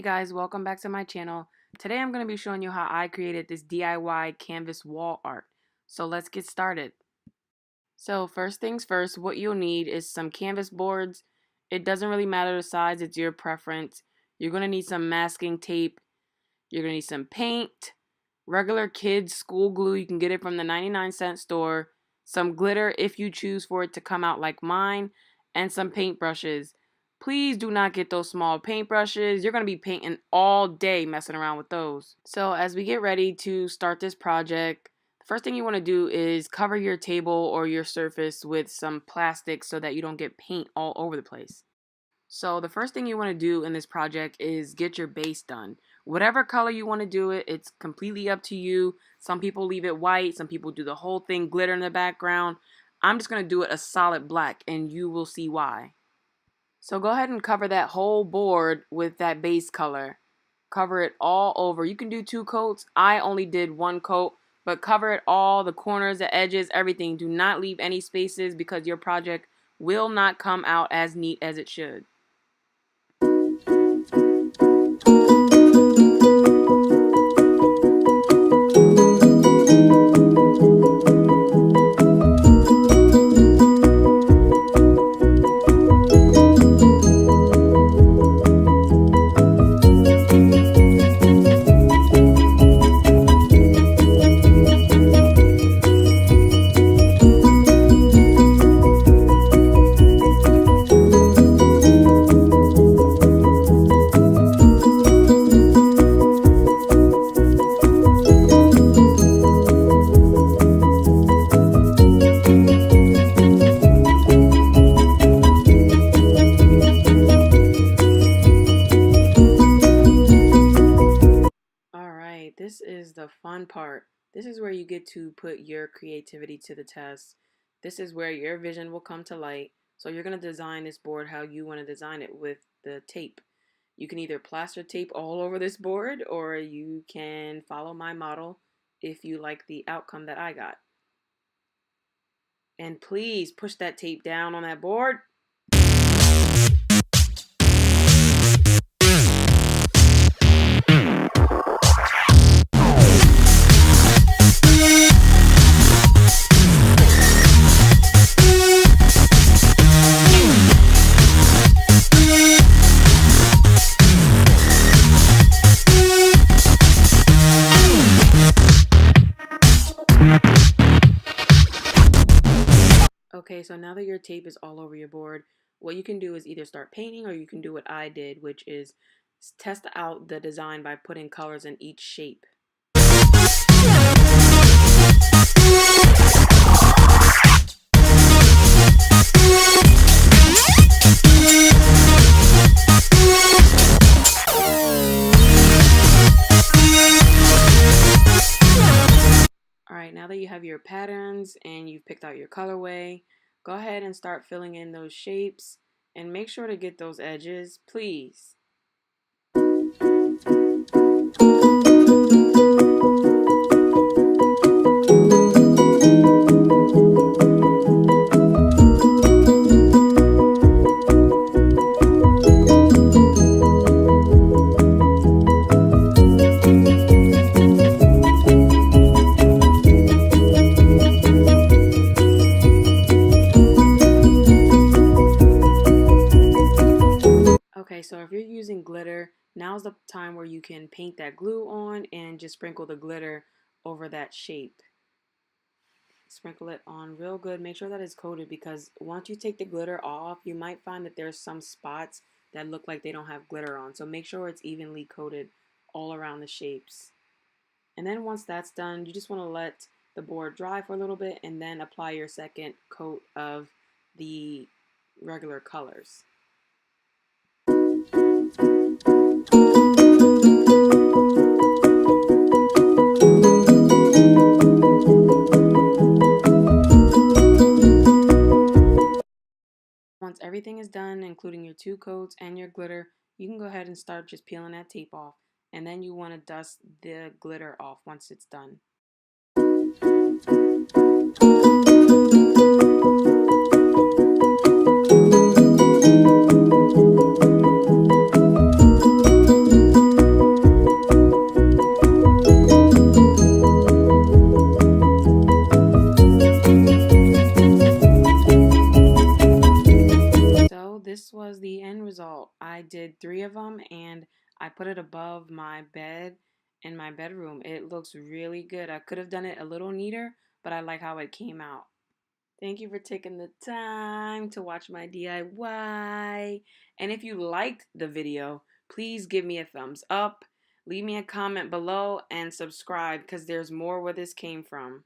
guys, welcome back to my channel. Today I'm going to be showing you how I created this DIY canvas wall art. So let's get started. So first things first, what you'll need is some canvas boards. It doesn't really matter the size, it's your preference. You're going to need some masking tape. You're going to need some paint, regular kids school glue, you can get it from the 99-cent store, some glitter if you choose for it to come out like mine, and some paintbrushes. Please do not get those small paintbrushes. You're going to be painting all day messing around with those. So as we get ready to start this project, the first thing you want to do is cover your table or your surface with some plastic so that you don't get paint all over the place. So the first thing you want to do in this project is get your base done. Whatever color you want to do it, it's completely up to you. Some people leave it white, some people do the whole thing glitter in the background. I'm just going to do it a solid black and you will see why. So go ahead and cover that whole board with that base color. Cover it all over. You can do 2 coats. I only did 1 coat, but cover it all, the corners, the edges, everything. Do not leave any spaces because your project will not come out as neat as it should. This is the fun part. This is where you get to put your creativity to the test. This is where your vision will come to light. So you're going to design this board how you want to design it with the tape. You can either plaster tape all over this board or you can follow my model if you like the outcome that I got. And please push that tape down on that board. Okay, so now that your tape is all over your board, what you can do is either start painting or you can do what I did, which is test out the design by putting colors in each shape. Alright, now that you have your patterns and you've picked out your colorway, go ahead and start filling in those shapes and make sure to get those edges, please. Okay, so if you're using glitter, now's the time where you can paint that glue on and just sprinkle the glitter over that shape. Sprinkle it on real good. Make sure that it's coated because once you take the glitter off, you might find that there's some spots that look like they don't have glitter on. So make sure it's evenly coated all around the shapes. And then once that's done, you just want to let the board dry for a little bit and then apply your second coat of the regular colors. Once everything is done, including your 2 coats and your glitter, you can go ahead and start just peeling that tape off. And then you want to dust the glitter off once it's done. Once did 3 of them and I put it above my bed in my bedroom. It looks really good. I could have done it a little neater, but I like how it came out. Thank you for taking the time to watch my DIY. And if you liked the video, please give me a thumbs up, leave me a comment below, and subscribe because there's more where this came from.